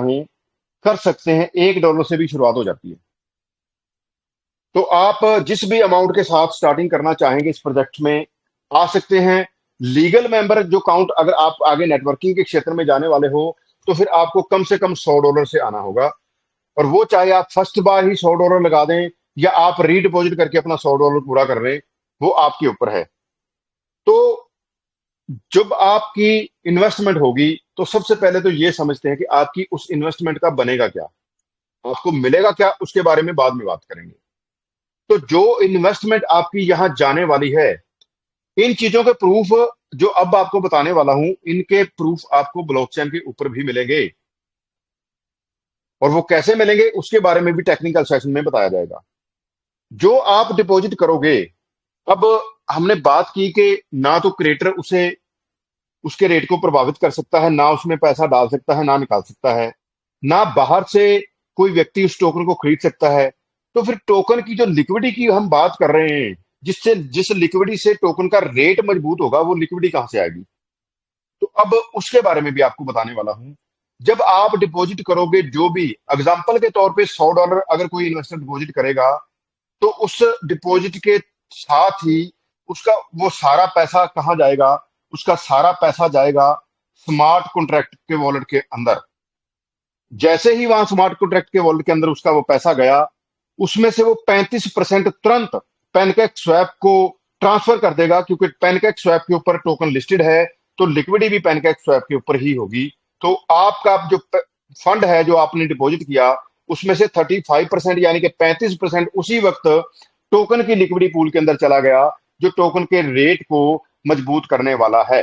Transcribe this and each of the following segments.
चाहें कर सकते हैं, $1 से भी शुरुआत हो जाती है। तो आप जिस भी अमाउंट के साथ स्टार्टिंग करना चाहेंगे इस प्रोजेक्ट में आ सकते हैं। लीगल मेंबर जो काउंट, अगर आप आगे नेटवर्किंग के क्षेत्र में जाने वाले हो तो फिर आपको कम से कम $100 से आना होगा। और वो चाहे आप फर्स्ट बार ही $100 लगा दें या आप रीडिपॉजिट करके अपना $100 पूरा कर लें, वो आपके ऊपर है। तो जब आपकी इन्वेस्टमेंट होगी तो सबसे पहले तो ये समझते हैं कि आपकी उस इन्वेस्टमेंट का बनेगा क्या, आपको मिलेगा क्या, उसके बारे में बाद में बात करेंगे। तो जो इन्वेस्टमेंट आपकी यहां जाने वाली है, इन चीजों के प्रूफ जो अब आपको बताने वाला हूं, इनके प्रूफ आपको ब्लॉकचेन के ऊपर भी मिलेंगे। और वो कैसे मिलेंगे उसके बारे में भी टेक्निकल सेशन में बताया जाएगा। जो आप डिपॉजिट करोगे, अब हमने बात की कि ना तो क्रिएटर उसे उसके रेट को प्रभावित कर सकता है, ना उसमें पैसा डाल सकता है, ना निकाल सकता है, ना बाहर से कोई व्यक्ति उस टोकन को खरीद सकता है। तो फिर टोकन की जो लिक्विडिटी की हम बात कर रहे हैं, जिससे जिस लिक्विडिटी से टोकन का रेट मजबूत होगा, वो लिक्विडिटी कहां से आएगी? तो अब उसके बारे में भी आपको बताने वाला हूं। जब आप डिपॉजिट करोगे, जो भी एग्जांपल के तौर पे $100 अगर कोई इन्वेस्टर डिपॉजिट करेगा, तो उस डिपॉजिट के साथ ही उसका वो सारा पैसा कहां जाएगा? उसका सारा पैसा जाएगा स्मार्ट कॉन्ट्रैक्ट के वॉलेट के अंदर। जैसे ही वहां स्मार्ट कॉन्ट्रैक्ट के वॉलेट के अंदर उसका वो पैसा गया, उसमें से वो 35% तुरंत पैनकेक स्वैप को ट्रांसफर कर देगा, क्योंकि पैनकेक स्वैप के ऊपर टोकन लिस्टेड है, तो लिक्विडिटी भी पैनकेक स्वैप के ऊपर ही होगी। तो आपका जो फंड है जो आपने डिपॉजिट किया, उसमें से 35% यानी कि 35% उसी वक्त टोकन की लिक्विडिटी पूल के अंदर चला गया, जो टोकन के रेट को मजबूत करने वाला है।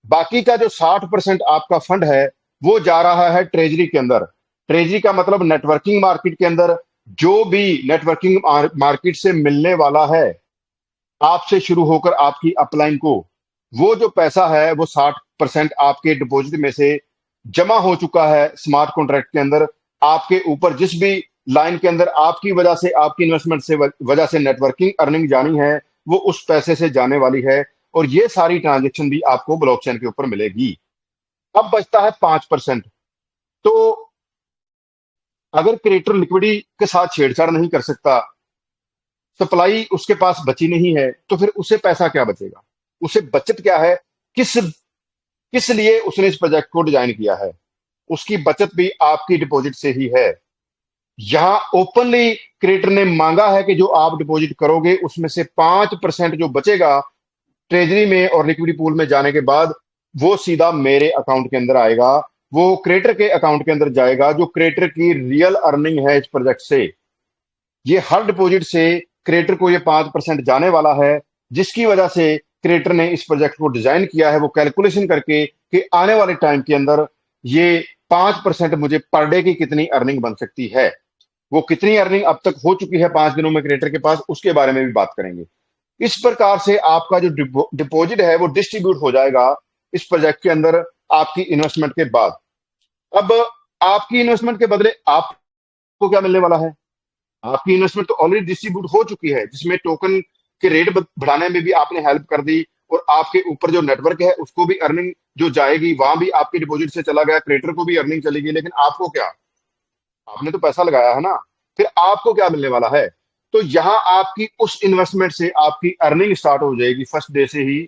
बाकी का जो 60% आपका फंड है, वो जा रहा है ट्रेजरी के अंदर। ट्रेजरी का मतलब नेटवर्किंग मार्केट के अंदर, जो भी नेटवर्किंग मार्केट से मिलने वाला है, आपसे शुरू होकर आपकी अपलाइन को, वो जो पैसा है वो 60% आपके डिपॉजिट में से जमा हो चुका है स्मार्ट कॉन्ट्रैक्ट के अंदर। आपके ऊपर जिस भी लाइन के अंदर आपकी वजह से, आपकी इन्वेस्टमेंट से वजह से नेटवर्किंग अर्निंग जानी है, वो उस पैसे से जाने वाली है। और ये सारी ट्रांजेक्शन भी आपको ब्लॉकचेन के ऊपर मिलेगी। अब बचता है 5%। तो अगर क्रिएटर लिक्विडिटी के साथ छेड़छाड़ नहीं कर सकता, सप्लाई उसके पास बची नहीं है, तो फिर उसे पैसा क्या बचेगा? उसे बचत क्या है? किस किस लिए उसने इस प्रोजेक्ट को डिजाइन किया है? उसकी बचत भी आपकी डिपॉजिट से ही है। यहां ओपनली क्रिएटर ने मांगा है कि जो आप डिपॉजिट करोगे उसमें से 5% जो बचेगा ट्रेजरी में और लिक्विडिटी पूल में जाने के बाद, वो सीधा मेरे अकाउंट के अंदर आएगा, वो क्रिएटर के अकाउंट के अंदर जाएगा, जो क्रिएटर की रियल अर्निंग है इस प्रोजेक्ट से। ये हर डिपॉजिट से क्रिएटर को ये 5% जाने वाला है, जिसकी वजह से क्रिएटर ने इस प्रोजेक्ट को डिजाइन किया है, वो कैलकुलेशन करके कि आने वाले टाइम के अंदर ये 5% मुझे पर डे की कितनी अर्निंग बन सकती है। वो कितनी अर्निंग अब तक हो चुकी है 5 दिनों में क्रिएटर के पास, उसके बारे में भी बात करेंगे। इस प्रकार से आपका जो डिपॉजिट है वो डिस्ट्रीब्यूट हो जाएगा इस प्रोजेक्ट के अंदर आपकी इन्वेस्टमेंट के बाद। अब आपकी इन्वेस्टमेंट के बदले आपको क्या मिलने वाला है? आपकी इन्वेस्टमेंट तो ऑलरेडी डिस्ट्रीब्यूट हो चुकी है, जिसमें टोकन के रेट बढ़ाने में भी आपने हेल्प कर दी, और आपके ऊपर जो नेटवर्क है उसको भी अर्निंग जो जाएगी, वहां भी आपके डिपॉजिट से चला गया, क्रिएटर को भी अर्निंग चलेगी। लेकिन आपको क्या? आपने तो पैसा लगाया है ना, फिर आपको क्या मिलने वाला है? तो यहां आपकी उस इन्वेस्टमेंट से आपकी अर्निंग स्टार्ट हो जाएगी फर्स्ट डे से ही।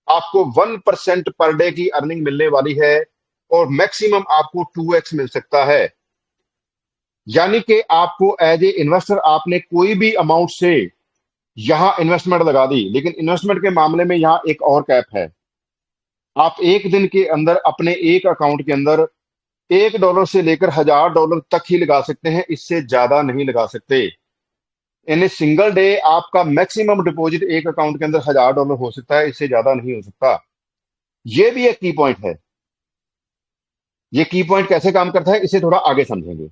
आपको 1% पर डे की अर्निंग मिलने वाली है, और मैक्सिमम आपको 2x मिल सकता है। यानी कि आपको एज ए इन्वेस्टर आपने कोई भी अमाउंट से यहां इन्वेस्टमेंट लगा दी, लेकिन इन्वेस्टमेंट के मामले में यहां एक और कैप है। आप एक दिन के अंदर अपने एक अकाउंट के अंदर $1 से लेकर $1000 तक ही लगा सकते हैं, इससे ज्यादा नहीं लगा सकते। इन ए सिंगल डे आपका मैक्सिमम डिपॉजिट एक अकाउंट के अंदर $1000 हो सकता है, इससे ज्यादा नहीं हो सकता। ये भी एक की पॉइंट है। ये की पॉइंट कैसे काम करता है, इसे थोड़ा आगे समझेंगे।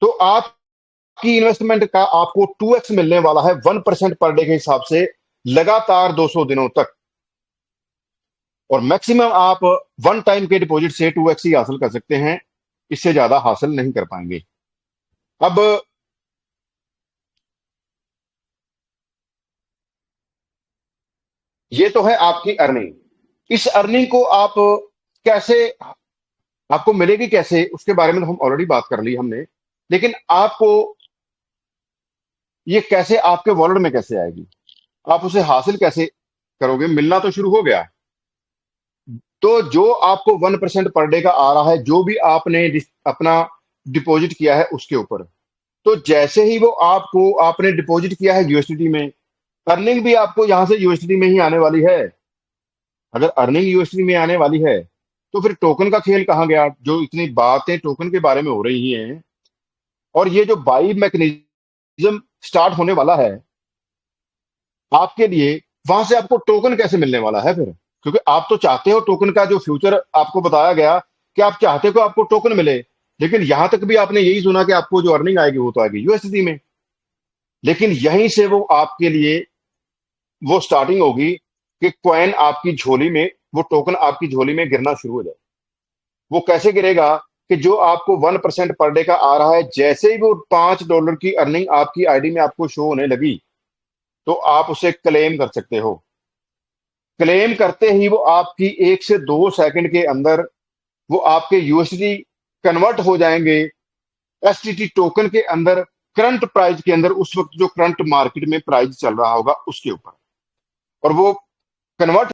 तो आपकी इन्वेस्टमेंट का आपको 2x मिलने वाला है 1% पर डे के हिसाब से, लगातार 200 दिनों तक। और मैक्सिमम आप वन टाइम के डिपॉजिट से 2x ही हासिल कर सकते हैं, इससे ज्यादा हासिल नहीं कर पाएंगे। अब ये तो है आपकी अर्निंग। इस अर्निंग को आप कैसे आपको मिलेगी कैसे उसके बारे में तो हम ऑलरेडी बात कर ली हमने। लेकिन आपको ये कैसे आपके वॉलेट में कैसे आएगी, आप उसे हासिल कैसे करोगे? मिलना तो शुरू हो गया। तो जो आपको 1% पर डे का आ रहा है, जो भी आपने अपना डिपॉजिट किया है उसके ऊपर, तो जैसे ही वो आपको आपने डिपॉजिट किया है यूएसडीटी में, अर्निंग भी आपको यहां से यूएसडीटी में ही आने वाली है। अगर अर्निंग यूएसडीटी में आने वाली है तो फिर टोकन का खेल कहाँ गया? जो इतनी बातें टोकन के बारे में हो रही हैं, और ये जो बाई मैकेनिज्म स्टार्ट होने वाला है आपके लिए, वहां से आपको टोकन कैसे मिलने वाला है फिर? क्योंकि आप तो चाहते हो टोकन का जो फ्यूचर आपको बताया गया कि आप चाहते हो कि आपको टोकन मिले, लेकिन यहां तक भी आपने यही सुना कि आपको जो अर्निंग आएगी वो तो आएगी यूएसडी में। लेकिन यहीं से वो आपके लिए वो स्टार्टिंग होगी कि कॉइन आपकी झोली में, वो टोकन आपकी झोली में गिरना शुरू हो जाए। वो कैसे गिरेगा? कि जो आपको 1% पर डे का आ रहा है, जैसे ही वो $5 की अर्निंग आपकी आईडी में आपको शो होने लगी, तो आप उसे क्लेम कर सकते हो। क्लेम करते ही वो आपकी 1 से 2 सेकंड के अंदर वो आपके यूएसडी कन्वर्ट हो जाएंगे एसटीटी टोकन के अंदर, करंट प्राइस के अंदर, उस वक्त जो करंट मार्केट में प्राइस चल रहा होगा उसके ऊपर। और वो कन्वर्ट